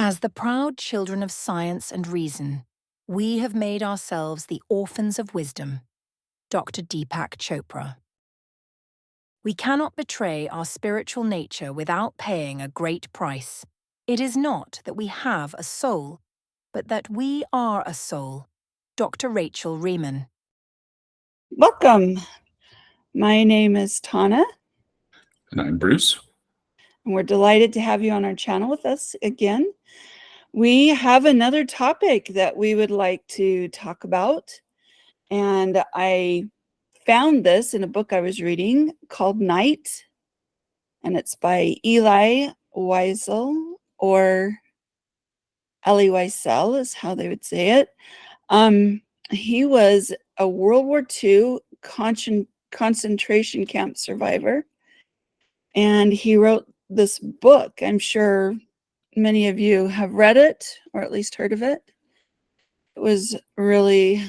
As the proud children of science and reason, we have made ourselves the orphans of wisdom. Dr. Deepak Chopra. We cannot betray our spiritual nature without paying a great price. It is not that we have a soul, but that we are a soul. Dr. Rachel Riemann. Welcome. My name is Tana. And I'm Bruce. And we're delighted to have you on our channel with us again. We have another topic that we would like to talk about. And I found this in a book I was reading called Night. And it's by Elie Wiesel, or Elie Wiesel is how they would say it. He was a World War II concentration camp survivor. And he wrote this book. I'm sure many of you have read it, or at least heard of it. It was really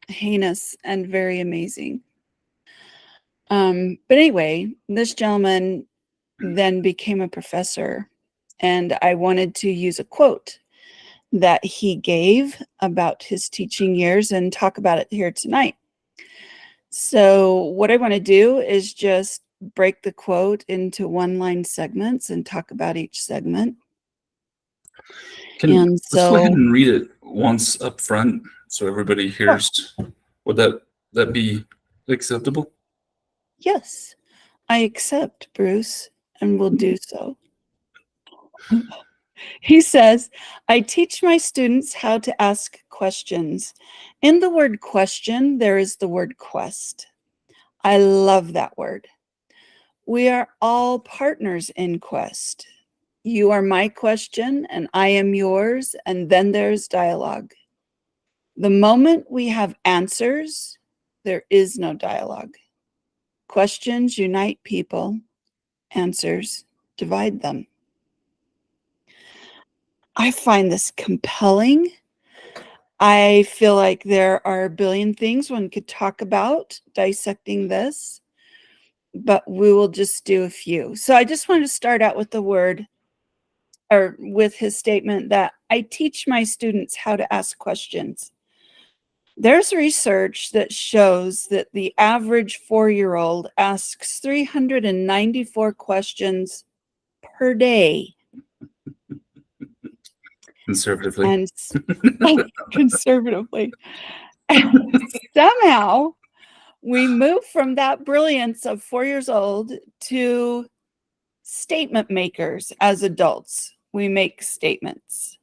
heinous and very amazing. But anyway, this gentleman then became a professor, and I wanted to use a quote that he gave about his teaching years and talk about it here tonight. So what I want to do is just break the quote into one-line segments and talk about each segment. Let's go ahead and read it once up front so everybody hears. Sure. Would that be acceptable? Yes, I accept, Bruce, and will do so. He says, I teach my students how to ask questions. In the word question, there is the word quest. I love that word. We are all partners in quest. You are my question and I am yours, and then there's dialogue. The moment we have answers, there is no dialogue. Questions unite people, answers divide them. I find this compelling. I feel like there are a billion things one could talk about dissecting this, but we will just do a few. So I just wanted to start out with the word, or with his statement that I teach my students how to ask questions. There's research that shows that the average 4-year-old asks 394 questions per day. Conservatively. And conservatively. And somehow we move from that brilliance of 4 years old to statement makers as adults. We make statements.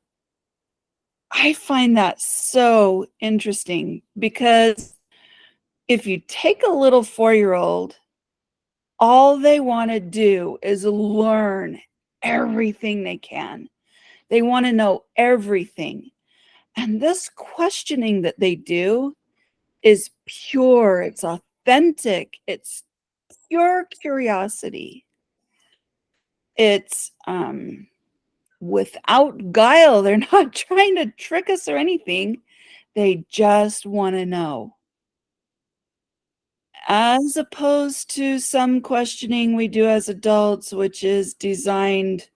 I find that so interesting because if you take a little 4-year-old, all they want to do is learn everything they can. They want to know everything. And this questioning that they do is pure, it's authentic, it's pure curiosity. It's without guile. They're not trying to trick us or anything. They just want to know. As opposed to some questioning we do as adults, which is designed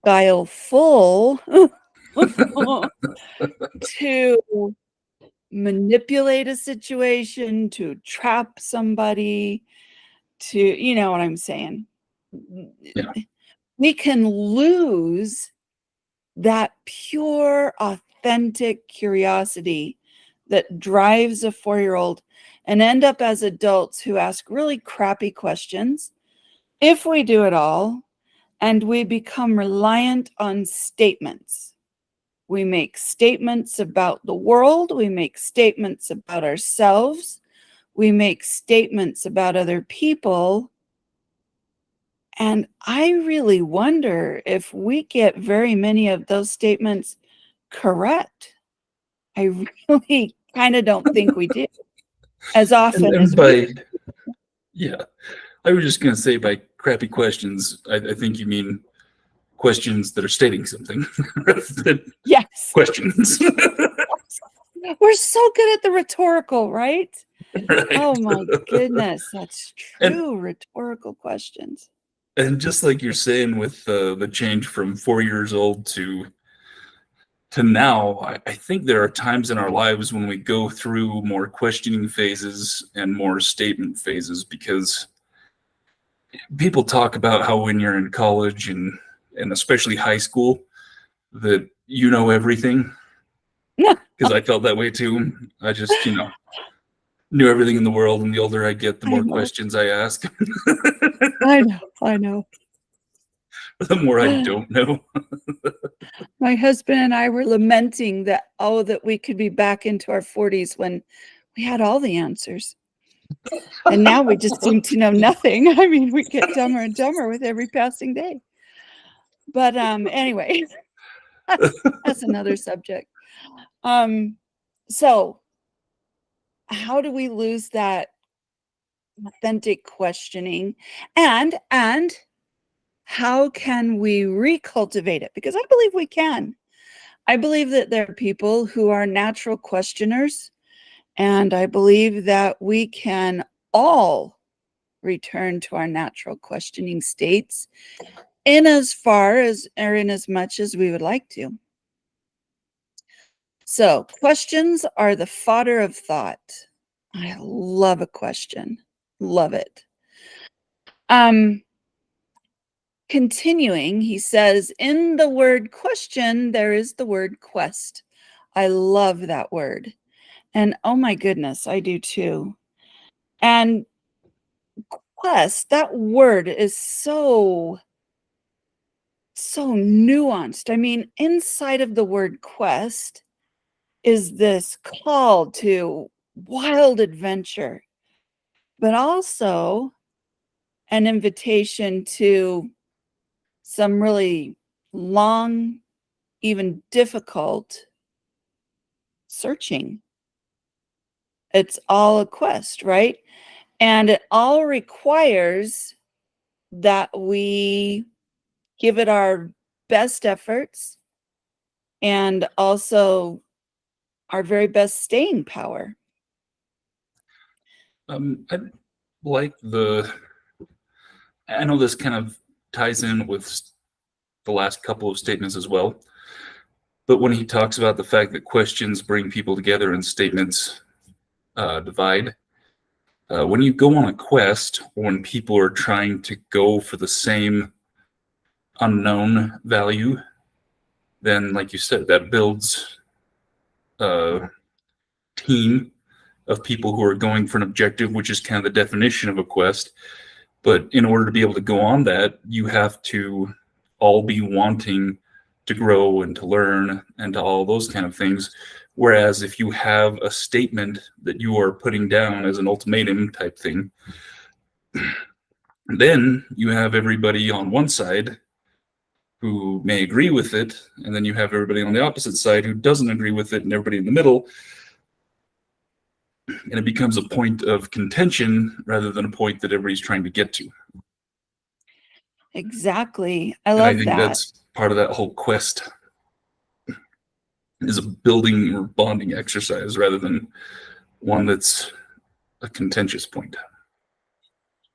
guileful to manipulate a situation, to trap somebody, to, you know what I'm saying? Yeah. We can lose that pure, authentic curiosity that drives a 4-year-old and end up as adults who ask really crappy questions, if we do it all, and we become reliant on statements. We make statements about the world. We make statements about ourselves. We make statements about other people. And I really wonder if we get very many of those statements correct. I really kind of don't think we do as often as we do. Yeah, I was just going to say by crappy questions, I think you mean questions that are stating something rather than Yes. questions. We're so good at the rhetorical, right? Right. Oh my goodness, that's true. Rhetorical questions. And just like you're saying with the change from 4 years old to now, I think there are times in our lives when we go through more questioning phases and more statement phases, because people talk about how when you're in college and especially high school, that you know everything. Because I felt that way too. I just, knew everything in the world, and the older I get, the I more know. questions I ask. I know. The more I don't know. My husband and I were lamenting that, oh, that we could be back into our 40s when we had all the answers. And now we just seem to know nothing. I mean, we get dumber and dumber with every passing day. But anyway, that's another subject. So how do we lose that authentic questioning? And how can we recultivate it? Because I believe we can. I believe that there are people who are natural questioners, and I believe that we can all return to our natural questioning states in as far as, or in as much as we would like to. So questions are the fodder of thought. I love a question. Love it. Continuing, he says, in the word question, there is the word quest. I love that word. And oh my goodness, I do too. And quest, that word is so nuanced. I mean, inside of the word quest is this call to wild adventure, but also an invitation to some really long, even difficult searching. It's all a quest, right? And it all requires that we give it our best efforts and also our very best staying power. I like I know this kind of ties in with the last couple of statements as well, but when he talks about the fact that questions bring people together and statements divide, when you go on a quest, or when people are trying to go for the same unknown value, then, like you said, that builds a team of people who are going for an objective, which is kind of the definition of a quest. But in order to be able to go on that, you have to all be wanting to grow and to learn and to all those kind of things. Whereas if you have a statement that you are putting down as an ultimatum type thing, then you have everybody on one side who may agree with it, and then you have everybody on the opposite side who doesn't agree with it, and everybody in the middle. And it becomes a point of contention rather than a point that everybody's trying to get to. Exactly. I And love I think that. that's part of that whole quest, is a building or bonding exercise rather than one that's a contentious point.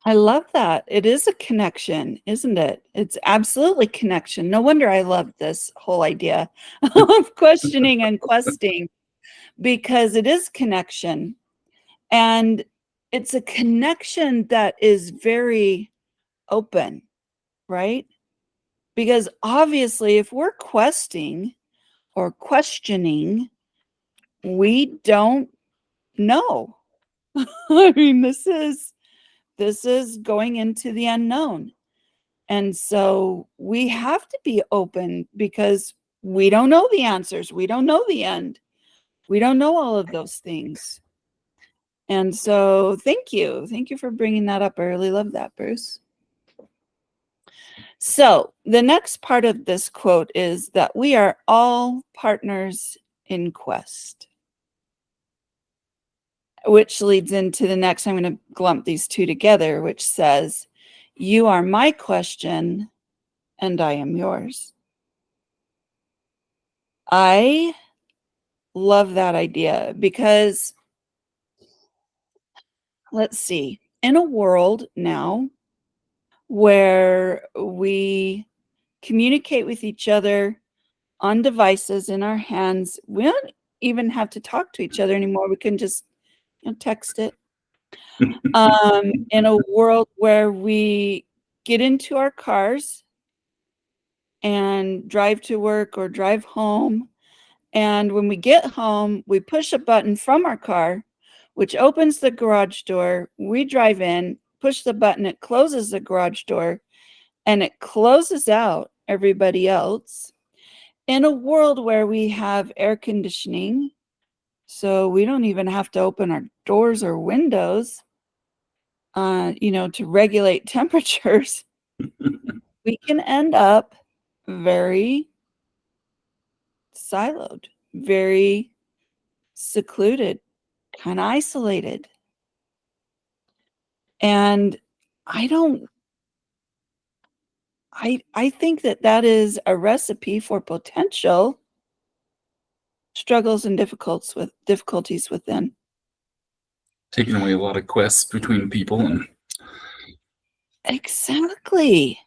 I love that. It is a connection, isn't it? It's absolutely connection. No wonder I love this whole idea of questioning and questing, because it is connection. And it's a connection that is very open, right? Because obviously, if we're questing or questioning, we don't know. I mean, this is going into the unknown. And so we have to be open, because we don't know the answers. We don't know the end. We don't know all of those things. And so thank you. Thank you for bringing that up. I really love that, Bruce. So the next part of this quote is that we are all partners in quest, which leads into the next. I'm going to glump these two together, which says, you are my question and I am yours. I love that idea, because let's see, in a world now where we communicate with each other on devices in our hands. We don't even have to talk to each other anymore. We can just text it. In a world where we get into our cars and drive to work or drive home. And when we get home, we push a button from our car, which opens the garage door. We drive in, push the button, it closes the garage door, and it closes out everybody else. In a world where we have air conditioning, so we don't even have to open our doors or windows, to regulate temperatures, we can end up very siloed, very secluded, kind of isolated. And I think that is a recipe for potential struggles and difficulties within. Taking away a lot of quests between people. And Exactly.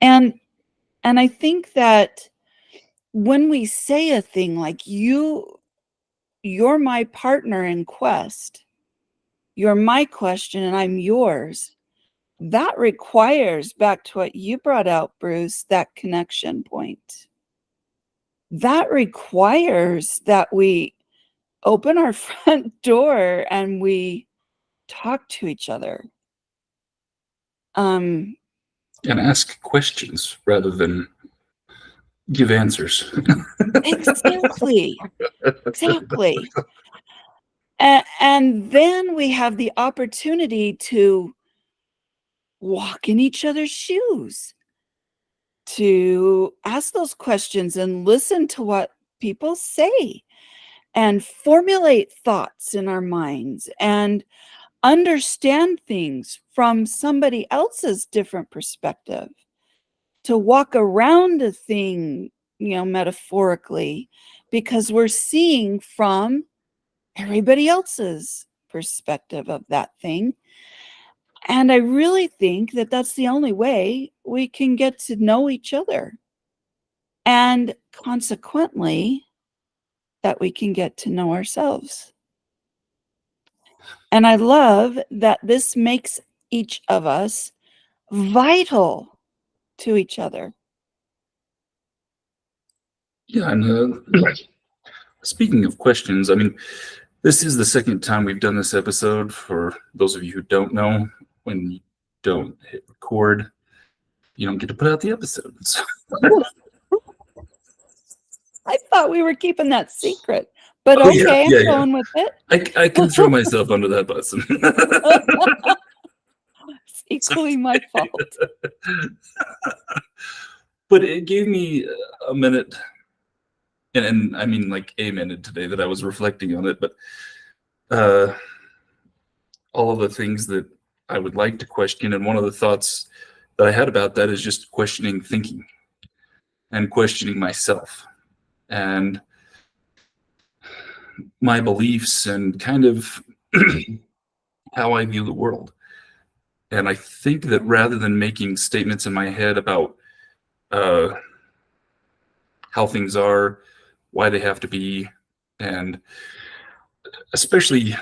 And I think that when we say a thing like you're my partner in quest, you're my question and I'm yours, that requires, back to what you brought out, Bruce, that connection point. That requires that we open our front door and we talk to each other. And ask questions rather than give answers. Exactly. And then we have the opportunity to walk in each other's shoes, to ask those questions and listen to what people say and formulate thoughts in our minds and understand things from somebody else's different perspective, to walk around a thing, metaphorically, because we're seeing from everybody else's perspective of that thing. And I really think that that's the only way we can get to know each other. And consequently, that we can get to know ourselves. And I love that this makes each of us vital to each other. Yeah, and speaking of questions, I mean, this is the second time we've done this episode. For those of you who don't know, when you don't hit record, you don't get to put out the episodes. I thought we were keeping that secret, but okay, I'm going with it. I can throw myself under that bus. It's equally my fault. But it gave me a minute, and I mean like a minute today that I was reflecting on it, but all of the things that I would like to question, and one of the thoughts that I had about that is just questioning thinking and questioning myself and my beliefs and kind of how I view the world. And I think that rather than making statements in my head about how things are, why they have to be, and especially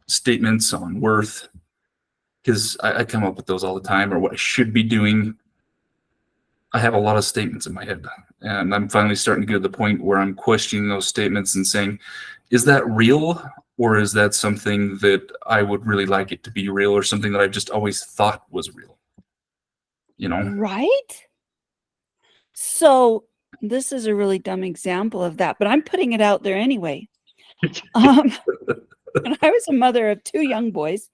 statements on worth, because I come up with those all the time, or what I should be doing. I have a lot of statements in my head, and I'm finally starting to get to the point where I'm questioning those statements and saying, is that real, or is that something that I would really like it to be real, or something that I've just always thought was real? Right? So this is a really dumb example of that, but I'm putting it out there anyway. When I was a mother of 2 young boys,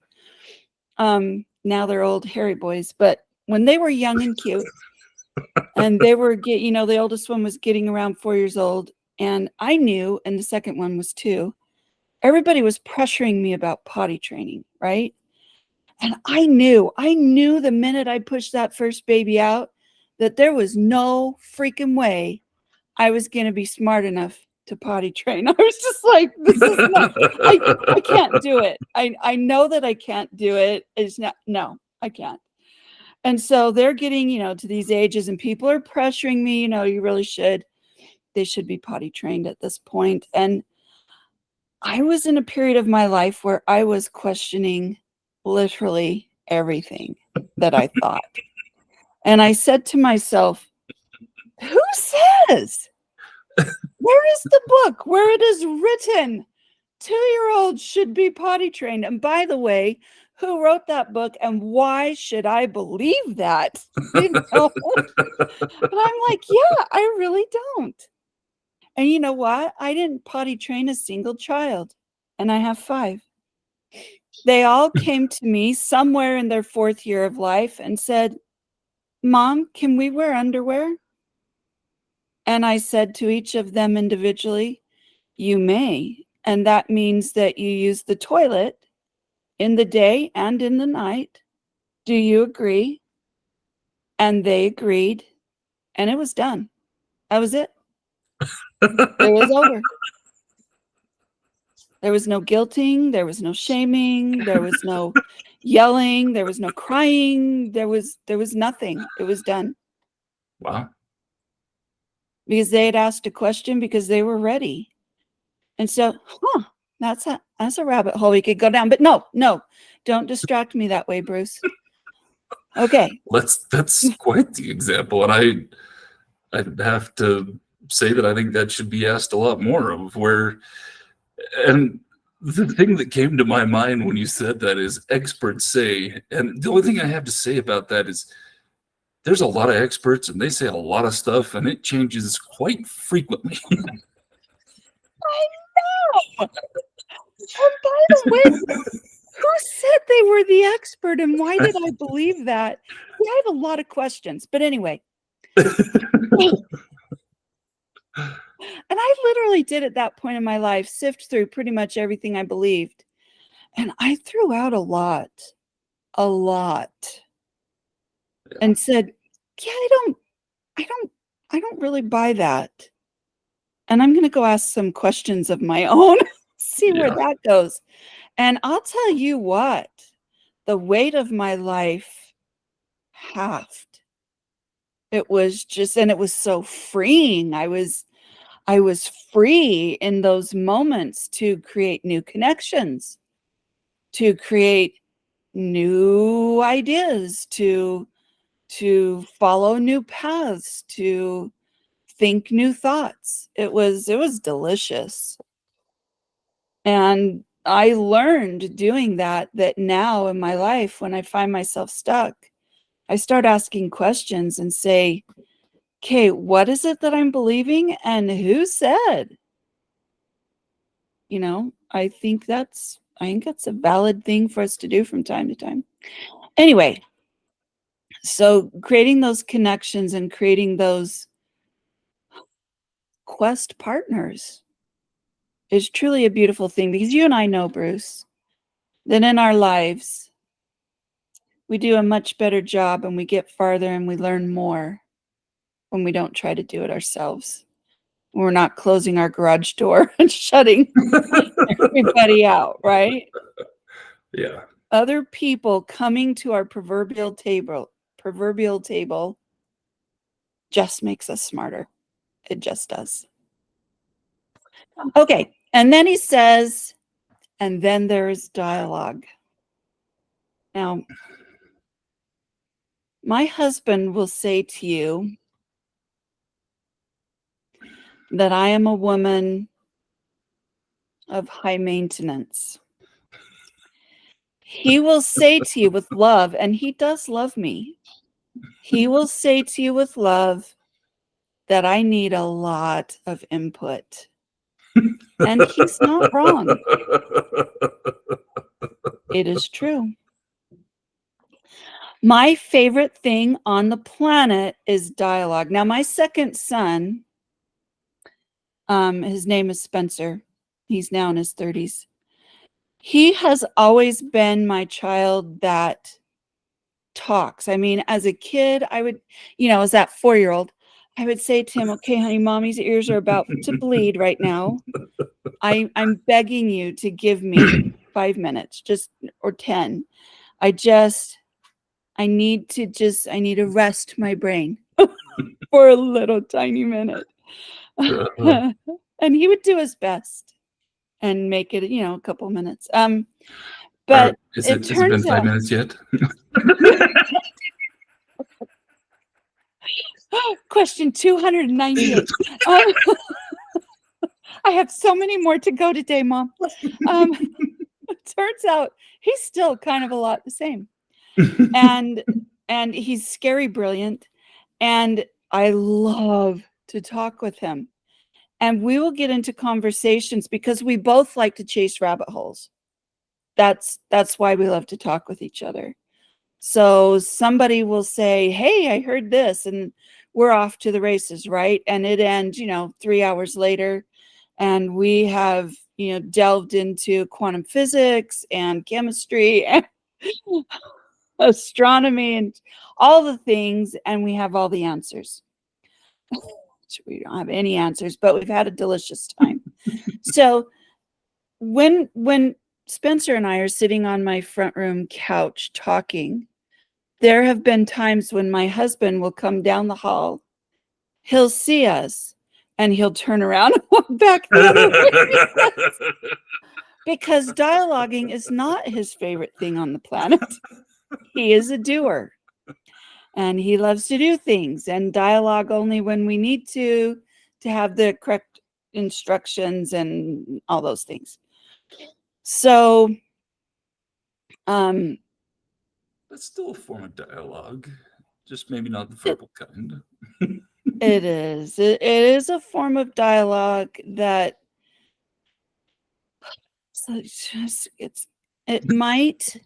now they're old hairy boys, but when they were young and cute, and they were the oldest one was getting around 4 years old, and I knew, and the second one was 2, everybody was pressuring me about potty training, right? And I knew the minute I pushed that first baby out that there was no freaking way I was going to be smart enough to potty train. I was just like, this is not, I can't do it. I know that I can't do it. It's not, no, I can't. And so they're getting, to these ages, and people are pressuring me, you really should. They should be potty trained at this point. And I was in a period of my life where I was questioning literally everything that I thought. And I said to myself, who says? Where is the book where it is written 2-year-olds should be potty trained? And by the way, who wrote that book, and why should I believe that? But I'm like, yeah, I really don't. And you know what? I didn't potty train a single child, and I have 5. They all came to me somewhere in their 4th year of life and said, Mom, can we wear underwear? And I said to each of them individually, you may. And that means that you use the toilet in the day and in the night. Do you agree? And they agreed. And it was done. That was it. It was over. There was no guilting. There was no shaming. There was no yelling. There was no crying. There was nothing. It was done. Wow. Because they had asked a question, because they were ready. And so, that's a rabbit hole we could go down. But no, don't distract me that way, Bruce. Okay. That's quite the example. And I'd have to say that I think that should be asked a lot more of, where, and the thing that came to my mind when you said that is experts say, and the only thing I have to say about that is there's a lot of experts and they say a lot of stuff and it changes quite frequently. I know. And by the way, who said they were the expert, and why did I believe that? I have a lot of questions, but anyway. And I literally did at that point in my life sift through pretty much everything I believed. And I threw out a lot, and said, yeah, I don't really buy that. And I'm going to go ask some questions of my own, see where that goes. And I'll tell you what, the weight of my life halved. It was just, and it was so freeing. I was free in those moments to create new connections, to create new ideas, to follow new paths, to think new thoughts. It was delicious. And I learned doing that now in my life, when I find myself stuck, I start asking questions and say, okay, what is it that I'm believing, and who said? I think that's a valid thing for us to do from time to time. Anyway, so creating those connections and creating those quest partners is truly a beautiful thing, because you and I know, Bruce, that in our lives, we do a much better job and we get farther and we learn more when we don't try to do it ourselves. We're not closing our garage door and shutting everybody out, right? Yeah. Other people coming to our proverbial table just makes us smarter. It just does. Okay. And then he says, and then there is dialogue. Now, my husband will say to you that I am a woman of high maintenance. He will say to you with love, and he does love me. He will say to you with love that I need a lot of input. And he's not wrong. It is true. My favorite thing on the planet is dialogue. Now, my second son, his name is Spencer. He's now in his 30s. He has always been my child that talks. I mean, as a kid, I would, as that 4-year-old, I would say to him, okay, honey, mommy's ears are about to bleed right now. I'm begging you to give me 5 minutes, or 10. I need to rest my brain for a little tiny minute. And he would do his best and make it, a couple minutes. But Has it it been turns 5 out, minutes yet? question 298. I have so many more to go today, Mom. It turns out he's still kind of a lot the same. And he's scary brilliant, and I love to talk with him. And we will get into conversations because we both like to chase rabbit holes. That's why we love to talk with each other. So somebody will say, hey, I heard this, and we're off to the races, right? And it ends, 3 hours later, and we have, delved into quantum physics and chemistry and astronomy and all the things, and we have all the answers. We don't have any answers, but we've had a delicious time. So when Spencer and I are sitting on my front room couch talking, there have been times when my husband will come down the hall, he'll see us, and he'll turn around and walk back the other way. Because dialoguing is not his favorite thing on the planet. He is a doer. And he loves to do things and dialogue only when we need to have the correct instructions and all those things. So, That's still a form of dialogue, just maybe not the verbal kind. it is. It is a form of dialogue that it might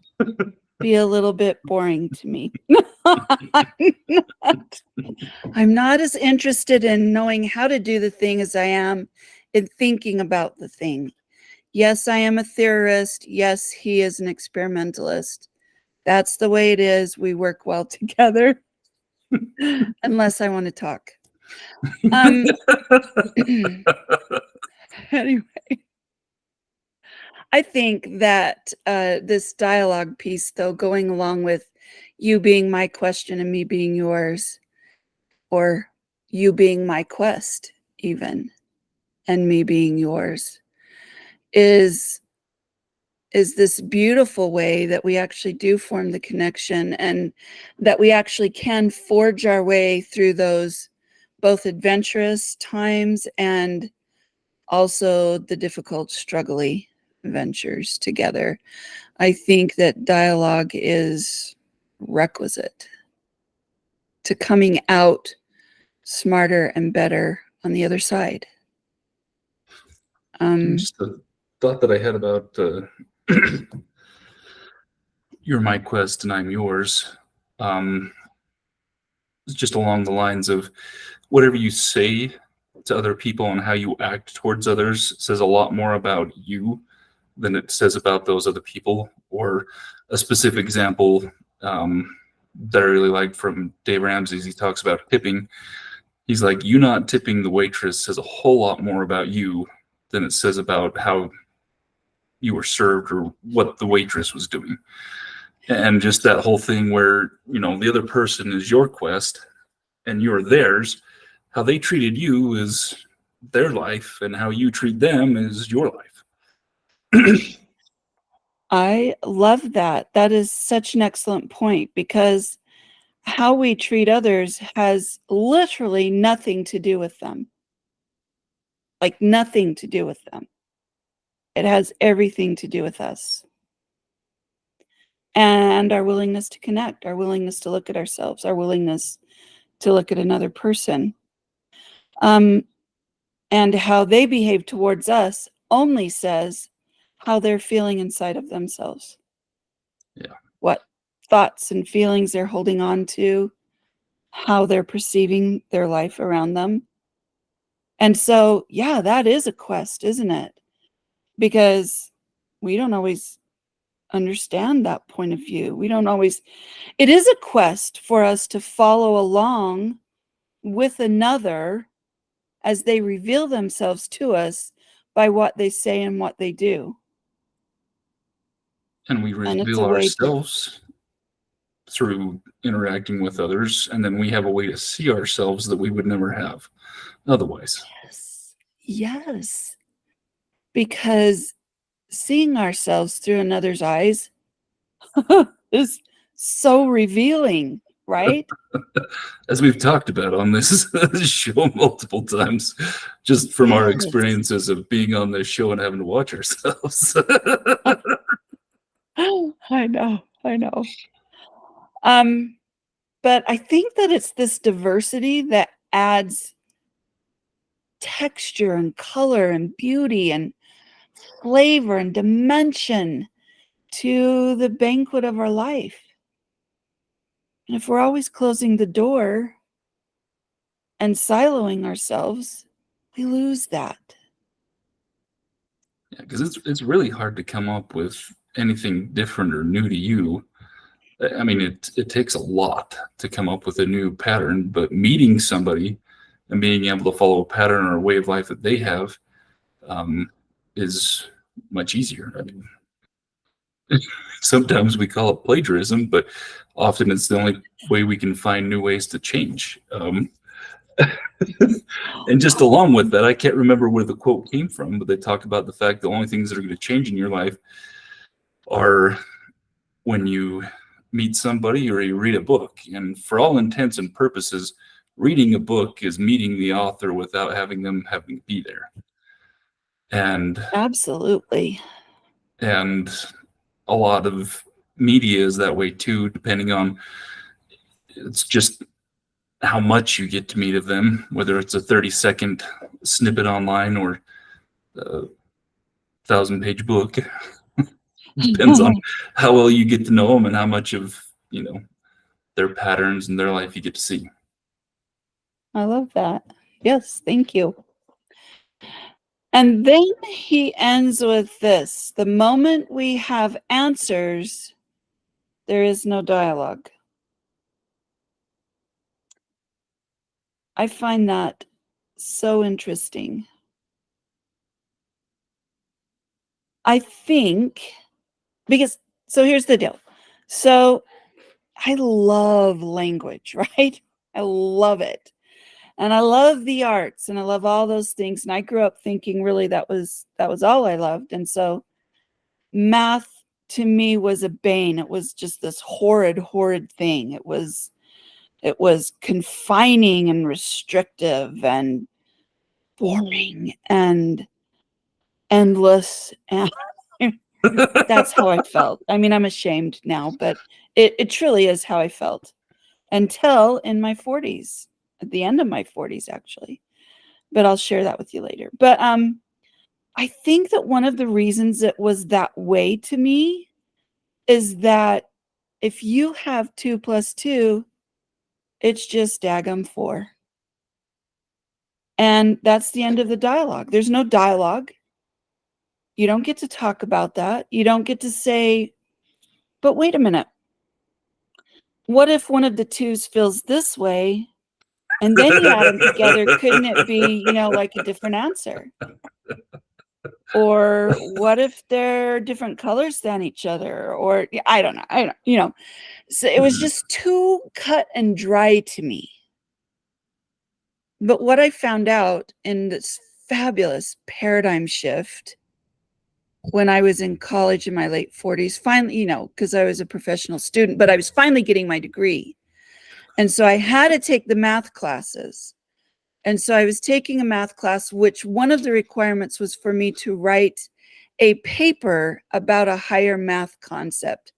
be a little bit boring to me. I'm not as interested in knowing how to do the thing as I am in thinking about the thing. Yes, I am a theorist. Yes, he is an experimentalist. That's the way it is. We work well together, unless I want to talk. Anyway, I think that this dialogue piece, though, going along with you being my question and me being yours, or you being my quest even, and me being yours, is this beautiful way that we actually do form the connection, and that we actually can forge our way through those both adventurous times and also the difficult, struggly ventures together. I think that dialogue is requisite to coming out smarter and better on the other side. Just a thought that I had about you're my quest and I'm yours. It's just along the lines of whatever you say to other people and how you act towards others says a lot more about you than it says about those other people. Or a specific example that I really like from Dave Ramsey, he talks about tipping. He's like, you not tipping the waitress says a whole lot more about you than it says about how you were served or what the waitress was doing. And just that whole thing where, the other person is your quest and you're theirs. How they treated you is their life, and how you treat them is your life. I love that. That is such an excellent point, because how we treat others has literally nothing to do with them. Like nothing to do with them. It has everything to do with us. And our willingness to connect, our willingness to look at ourselves, our willingness to look at another person. And how they behave towards us only says how they're feeling inside of themselves. Yeah. What thoughts and feelings they're holding on to, how they're perceiving their life around them. And so, yeah, that is a quest, isn't it? Because we don't always understand that point of view. It is a quest for us to follow along with another as they reveal themselves to us by what they say and what they do. And we And it's reveal a way to, ourselves through interacting with others, and then we have a way to see ourselves that we would never have otherwise. yes, yes, because seeing ourselves through another's eyes is so revealing, right? As we've talked about on this show multiple times, just from our Yes. experiences of being on this show and having to watch ourselves. I know. But I think that it's this diversity that adds texture and color and beauty and flavor and dimension to the banquet of our life. And if we're always closing the door and siloing ourselves, we lose that. Yeah, because it's really hard to come up with anything different or new to you. I mean, it takes a lot to come up with a new pattern, but meeting somebody and being able to follow a pattern or a way of life that they have is much easier. I mean, sometimes we call it plagiarism, but often it's the only way we can find new ways to change. And just along with that, I can't remember where the quote came from, but they talk about the fact the only things that are going to change in your life are when you meet somebody or you read a book. And for all intents and purposes, reading a book is meeting the author without having them having to be there. And Absolutely. and a lot of media is that way too, depending on, it's just how much you get to meet of them, whether it's a 30-second snippet online or a 1,000-page book. Depends on how well you get to know them and how much of, their patterns and their life you get to see. I love that. Yes, thank you. And then he ends with this: the moment we have answers, there is no dialogue. I find that so interesting. I think so here's the deal. So I love language, right? I love it. And I love the arts and I love all those things. And I grew up thinking really that was all I loved. And so math to me was a bane. It was just this horrid thing. It was confining and restrictive and boring and endless. And that's how I felt. I mean, I'm ashamed now, but it truly is how I felt until in my 40s, at the end of my 40s, actually. But I'll share that with you later. But I think that one of the reasons it was that way to me is that if you have 2 + 2, it's just daggum 4. And that's the end of the dialogue. There's no dialogue. You don't get to talk about that. You don't get to say, but wait a minute. What if one of the 2's feels this way? And then you add them together. Couldn't it be, like a different answer? Or what if they're different colors than each other? Or I don't know. So it was just too cut and dry to me. But what I found out in this fabulous paradigm shift when I was in college in my late 40s, finally, because I was a professional student, but I was finally getting my degree. And so I had to take the math classes. And so I was taking a math class, which one of the requirements was for me to write a paper about a higher math concept.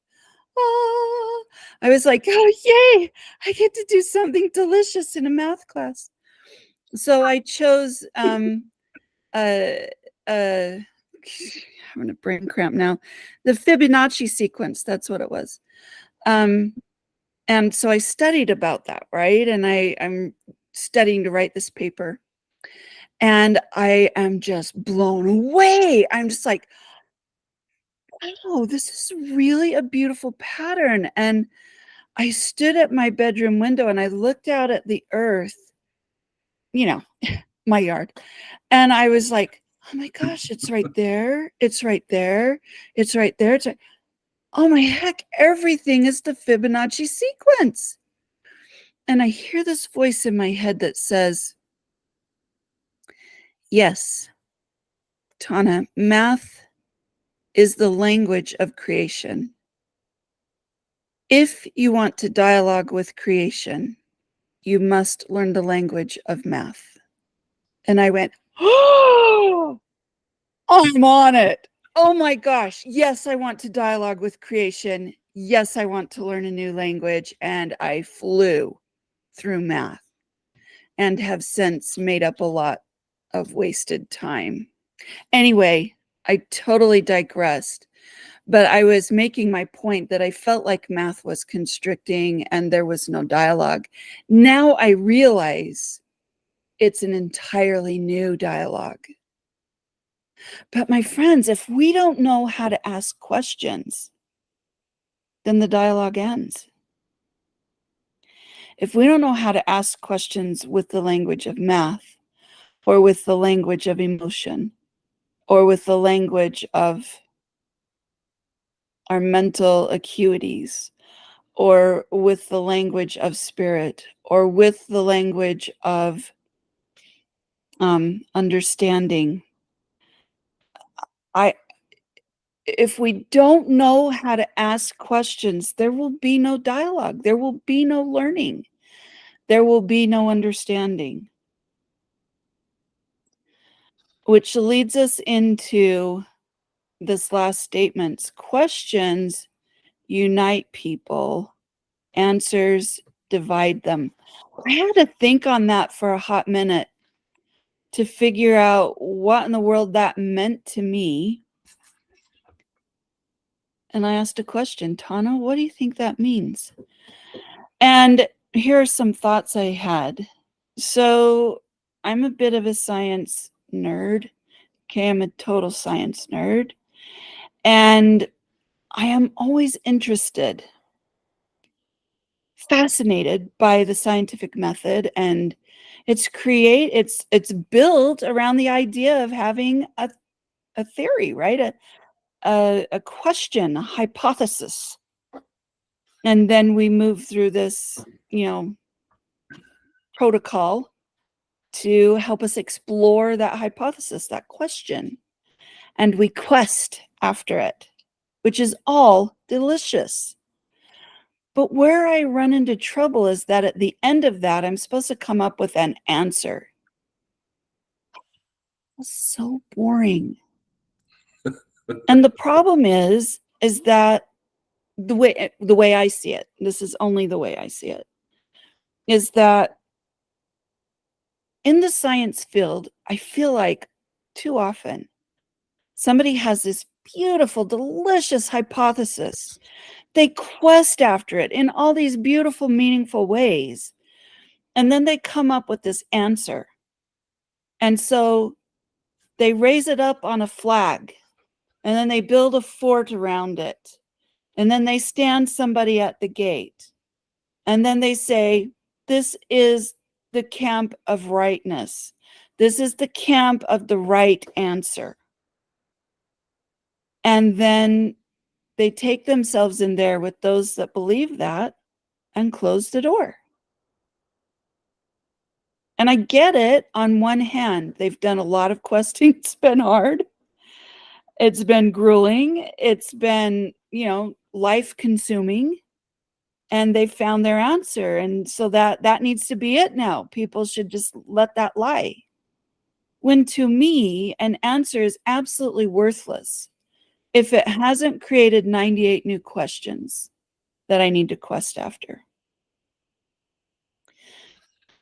Oh, I was like, oh, yay, I get to do something delicious in a math class. So I chose, I'm having a brain cramp now, the Fibonacci sequence, that's what it was. And so I studied about that, right? And I'm studying to write this paper. And I am just blown away. I'm just like, wow, this is really a beautiful pattern. And I stood at my bedroom window and I looked out at the earth my yard. And I was like, oh my gosh, it's right there. It's right there. It's right there. Oh my heck, everything is the Fibonacci sequence. And I hear this voice in my head that says, yes, Tana, math is the language of creation. If you want to dialogue with creation, you must learn the language of math. And I went, oh, I'm on it. Oh my gosh. Yes, I want to dialogue with creation. Yes, I want to learn a new language. And I flew through math and have since made up a lot of wasted time. Anyway, I totally digressed, but I was making my point that I felt like math was constricting and there was no dialogue. Now I realize it's an entirely new dialogue. But my friends, if we don't know how to ask questions, then the dialogue ends. If we don't know how to ask questions with the language of math, or with the language of emotion, or with the language of our mental acuities, or with the language of spirit, or with the language of understanding, if we don't know how to ask questions, there will be no dialogue. There will be no learning. There will be no understanding. Which leads us into this last statement. Questions unite people. Answers divide them. I had to think on that for a hot minute to figure out what in the world that meant to me. And I asked a question, Tana, what do you think that means? And here are some thoughts I had. So I'm a bit of a science nerd. Okay, I'm a total science nerd. And I am always interested, fascinated by the scientific method, and it's built around the idea of having a theory, right? A question, a hypothesis. And then we move through this, protocol to help us explore that hypothesis, that question. And we quest after it, which is all delicious. But where I run into trouble is that at the end of that, I'm supposed to come up with an answer. That's so boring. And the problem is that the way I see it, this is only the way I see it, is that in the science field, I feel like too often somebody has this beautiful, delicious hypothesis. They quest after it in all these beautiful, meaningful ways. And then they come up with this answer. And so they raise it up on a flag, and then they build a fort around it. And then they stand somebody at the gate. And then they say, this is the camp of rightness. This is the camp of the right answer. And then they take themselves in there with those that believe that and close the door. And I get it. On one hand, they've done a lot of questing. It's been hard. It's been grueling. It's been, life consuming. And they found their answer. And so that needs to be it now. People should just let that lie. When to me, an answer is absolutely worthless if it hasn't created 98 new questions that I need to quest after.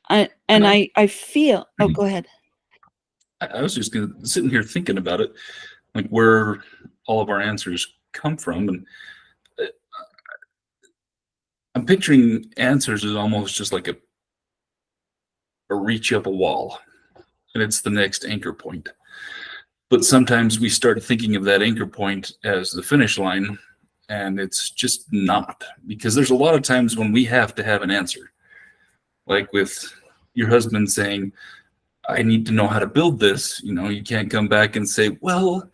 I feel, go ahead. I was just sitting here thinking about it, like where all of our answers come from. And I'm picturing answers as almost just like a reach up a wall, and it's the next anchor point. But sometimes we start thinking of that anchor point as the finish line, and it's just not, because there's a lot of times when we have to have an answer. Like with, your husband saying, I need to know how to build this. You know, you can't come back and say, well,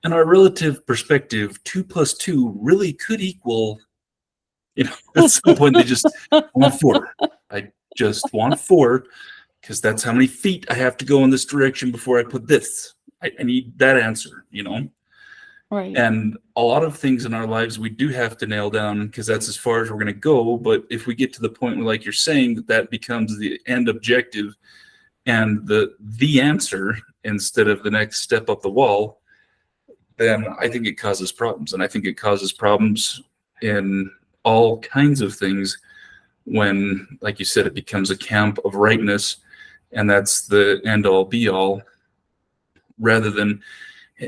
in our relative perspective, 2 plus 2 really could equal, you know, at some point they just want 4. I just want 4 because that's how many feet I have to go in this direction before I put this. I need that answer, you know? Right. And a lot of things in our lives we do have to nail down because that's as far as we're going to go. But if we get to the point where, like you're saying, that becomes the end objective and the answer instead of the next step up the wall, then I think it causes problems. And I think it causes problems in all kinds of things when, like you said, it becomes a camp of rightness and that's the end all be all, rather than.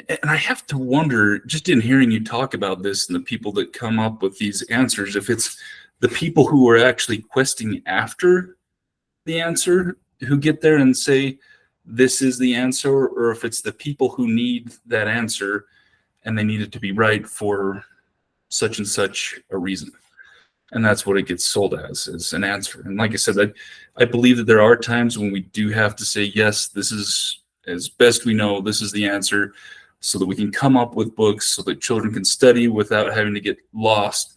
And I have to wonder, just in hearing you talk about this and the people that come up with these answers, if it's the people who are actually questing after the answer who get there and say, this is the answer, or if it's the people who need that answer and they need it to be right for such and such a reason. And that's what it gets sold as an answer. And like I said, I believe that there are times when we do have to say, yes, this is, as best we know, this is the answer, so that we can come up with books so that children can study without having to get lost.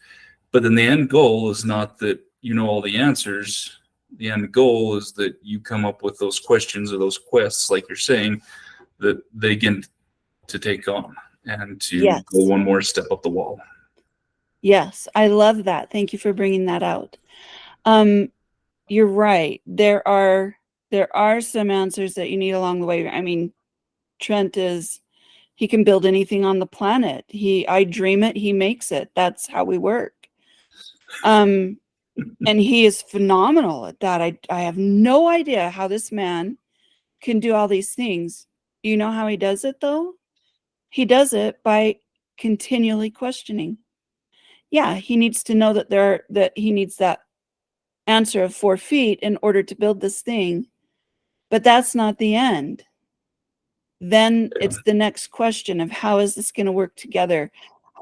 But then the end goal is not that you know all the answers. The end goal is that you come up with those questions or those quests, like you're saying, that they get to take on and to Yes. go one more step up the wall. Yes, I love that. Thank you for bringing that out. You're right. There are some answers that you need along the way. I mean, Trent he can build anything on the planet. I dream it, he makes it. That's how we work. And he is phenomenal at that. I have no idea how this man can do all these things. Do you know how he does it though? He does it by continually questioning. Yeah, he needs to know that he needs that answer of 4 feet in order to build this thing. But that's not the end. Then it's the next question of how is this going to work together?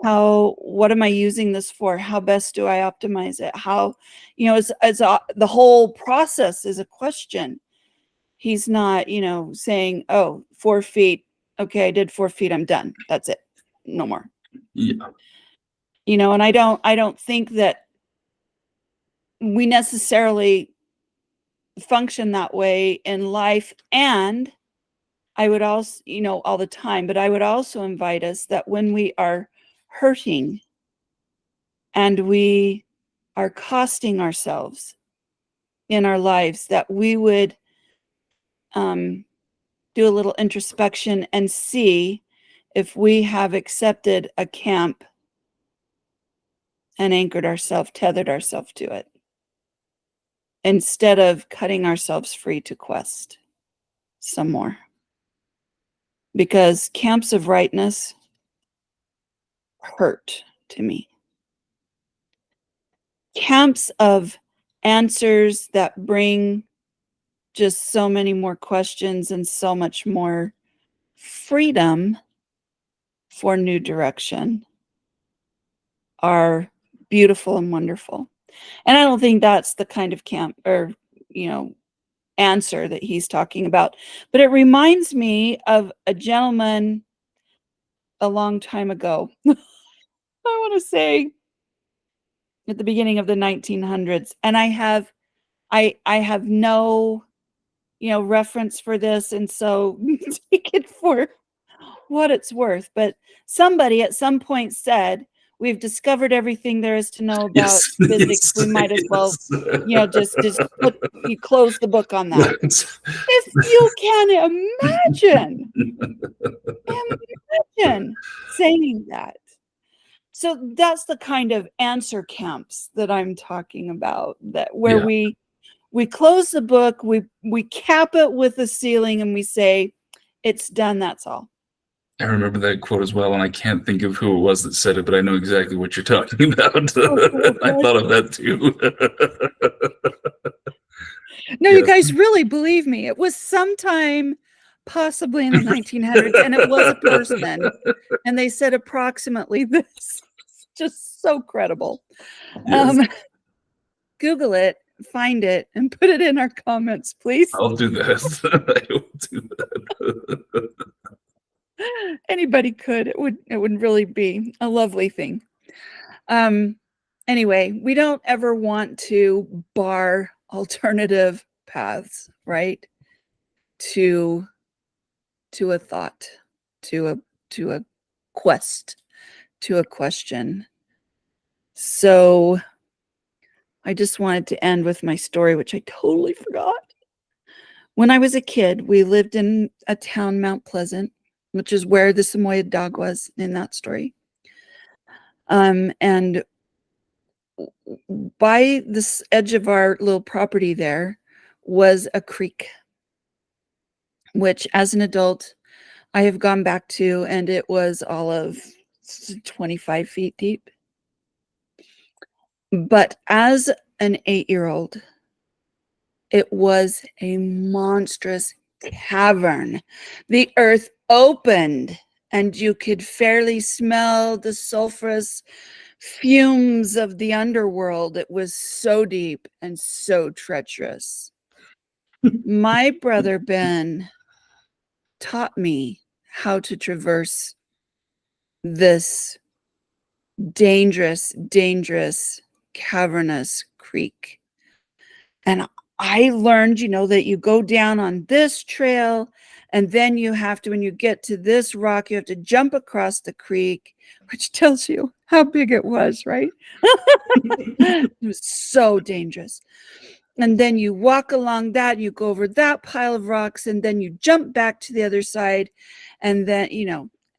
What am I using this for? How best do I optimize it? How, you know, the whole process is a question. He's not, you know, saying, oh, 4 feet. Okay, I did 4 feet. I'm done. That's it. No more. Yeah. You know, and I don't think that we necessarily function that way in life. And I would also, you know, all the time, but I would also invite us that when we are hurting and we are costing ourselves in our lives, that we would do a little introspection and see if we have accepted a camp and anchored ourselves, tethered ourselves to it, instead of cutting ourselves free to quest some more. Because camps of rightness hurt to me. Camps of answers that bring just so many more questions and so much more freedom for new direction are beautiful and wonderful. And I don't think that's the kind of camp or, you know, answer that he's talking about. But it reminds me of a gentleman a long time ago. I want to say at the beginning of the 1900s. And I have no, you know, reference for this. And so take it for what it's worth. But somebody at some point said, we've discovered everything there is to know about physics. We might as well, you know, just you close the book on that. If you can imagine saying that. So that's the kind of answer camps that I'm talking about, that where we close the book, we cap it with a ceiling and we say, it's done, that's all. I remember that quote as well, and I can't think of who it was that said it, but I know exactly what you're talking about. I thought of that too. No, you guys really believe me. It was sometime possibly in the 1900s, and it was a person, and they said approximately this. Just so credible. Yes. Google it, find it and put it in our comments, please? I'll do that. I will do that. Anybody could. It would really be a lovely thing. Anyway, we don't ever want to bar alternative paths, right? To a thought, to a quest, to a question. So I just wanted to end with my story, which I totally forgot. When I was a kid, we lived in a town, Mount Pleasant, which is where the Samoyed dog was in that story. And by this edge of our little property there was a creek, which as an adult, I have gone back to, and it was all of 25 feet deep. But as an 8-year-old, it was a monstrous cavern. The earth opened, and you could fairly smell the sulfurous fumes of the underworld. It was so deep and so treacherous. My brother Ben taught me how to traverse this dangerous, cavernous creek. And I learned, that you go down on this trail, and then you have to, when you get to this rock, you have to jump across the creek, which tells you how big it was, right? It was so dangerous. And then you walk along that, you go over that pile of rocks, and then you jump back to the other side. And then,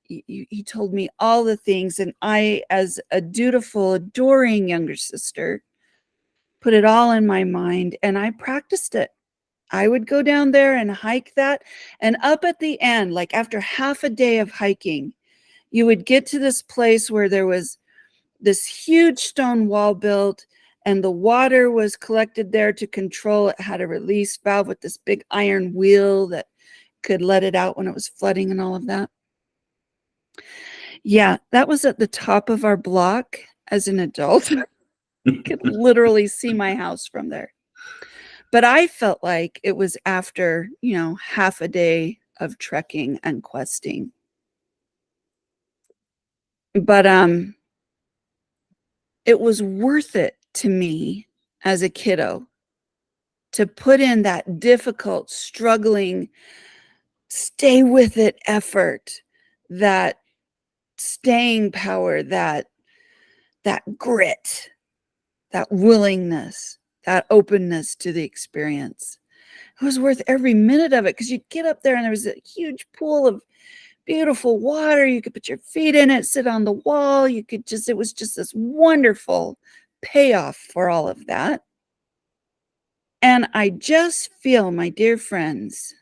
he told me all the things. And I, as a dutiful, adoring younger sister, put it all in my mind, and I practiced it. I would go down there and hike that. And up at the end, like after half a day of hiking, you would get to this place where there was this huge stone wall built, and the water was collected there to control. It had a release valve with this big iron wheel that could let it out when it was flooding and all of that. Yeah, that was at the top of our block as an adult. You could literally see my house from there. But I felt like it was after, half a day of trekking and questing. But it was worth it to me as a kiddo to put in that difficult, struggling, stay with it effort, that staying power, that grit, that willingness, that openness to the experience. It was worth every minute of it, because you'd get up there and there was a huge pool of beautiful water. You could put your feet in it, sit on the wall. It was just this wonderful payoff for all of that. And I just feel, my dear friends,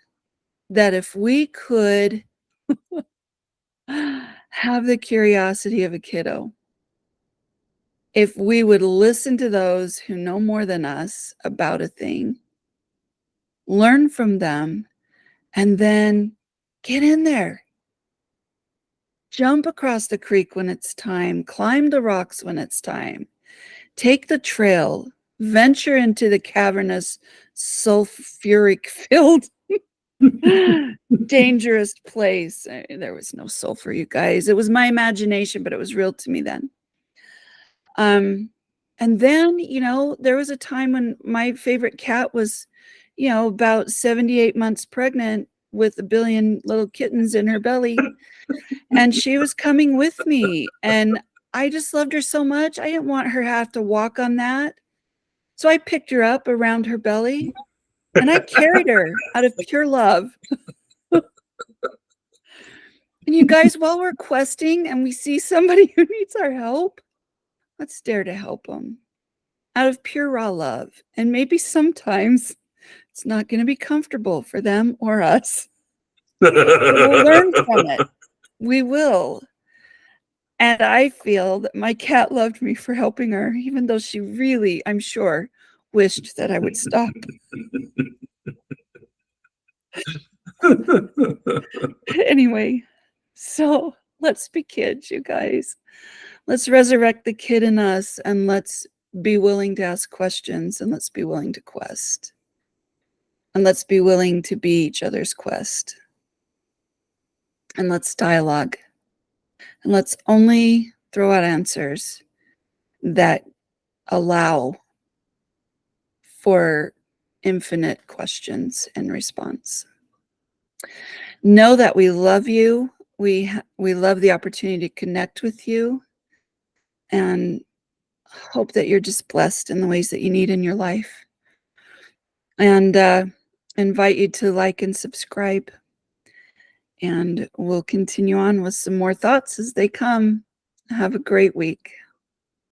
that if we could have the curiosity of a kiddo, if we would listen to those who know more than us about a thing, learn from them, and then get in there. Jump across the creek when it's time, climb the rocks when it's time, take the trail, venture into the cavernous, sulfuric-filled, dangerous place. There was no sulfur, you guys. It was my imagination, but it was real to me then. And then, there was a time when my favorite cat was, about 78 months pregnant with 1 billion little kittens in her belly. And she was coming with me, and I just loved her so much. I didn't want her to have to walk on that. So I picked her up around her belly, and I carried her out of pure love. And you guys, while we're questing and we see somebody who needs our help, let's dare to help them out of pure raw love. And maybe sometimes it's not going to be comfortable for them or us. We'll learn from it. We will. And I feel that my cat loved me for helping her, even though she really, I'm sure, wished that I would stop. Anyway, so let's be kids, you guys. Let's resurrect the kid in us, and let's be willing to ask questions, and let's be willing to quest. And let's be willing to be each other's quest. And let's dialogue. And let's only throw out answers that allow for infinite questions and response. Know that we love you. We love the opportunity to connect with you, and hope that you're just blessed in the ways that you need in your life. And invite you to like and subscribe. And we'll continue on with some more thoughts as they come. Have a great week.